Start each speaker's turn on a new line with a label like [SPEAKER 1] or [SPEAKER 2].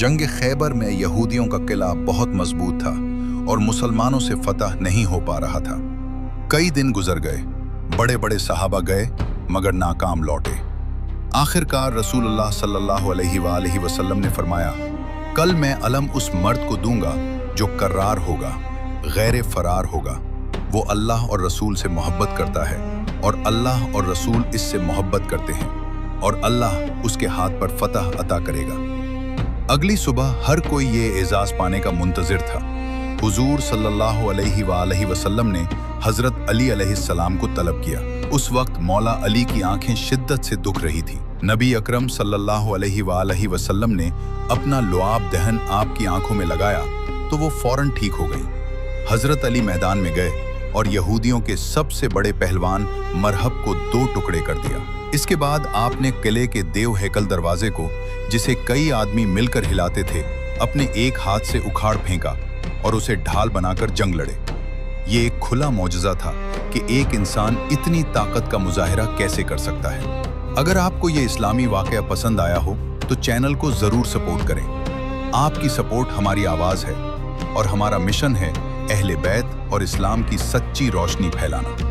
[SPEAKER 1] जंग खैबर में यहूदियों का किला बहुत मजबूत था और मुसलमानों से फतह नहीं हो पा रहा था। कई दिन गुजर गए, बड़े बड़े सहाबा गए मगर नाकाम लौटे। आखिरकार रसूलुल्लाह सल्लल्लाहु अलैहि वसल्लम ने फरमाया, कल मैं अलम उस मर्द को दूंगा जो कर्रार होगा, गैर फरार होगा। वो अल्लाह और रसूल से मोहब्बत करता है और अल्लाह और रसूल इससे मोहब्बत करते हैं और अल्लाह उसके हाथ पर फतह अता करेगा। अगली सुबह हर कोई ये एजाज पाने का मुंतजिर था। हुजूर सल्लल्लाहु अलैहि वसल्लम ने हजरत अली अलैहिस्सलाम को तलब किया। उस वक्त मौला अली की आंखें शिद्दत से दुख रही थी। नबी अकरम सल्लल्लाहु अलैहि वसल्लम ने अपना लुआब दहन आपकी आंखों में लगाया तो वो फौरन ठीक हो गई। हजरत अली मैदान में गए और यहूदियों के सबसे बड़े पहलवान मरहब को 2 टुकड़े कर दिया। इसके बाद आपने किले के देव हैकल दरवाजे को, जिसे कई आदमी मिलकर हिलाते थे, अपने एक हाथ से उखाड़ फेंका और उसे ढाल बनाकर जंग लड़े। ये एक खुला मौजज़ा था कि एक इंसान इतनी ताकत का मुजाहिरा कैसे कर सकता है। अगर आपको ये इस्लामी वाक़या पसंद आया हो तो चैनल को ज़रूर सपोर्ट करें। आपकी सपोर्ट हमारी आवाज़ है और हमारा मिशन है अहले बैत और इस्लाम की सच्ची रोशनी फैलाना।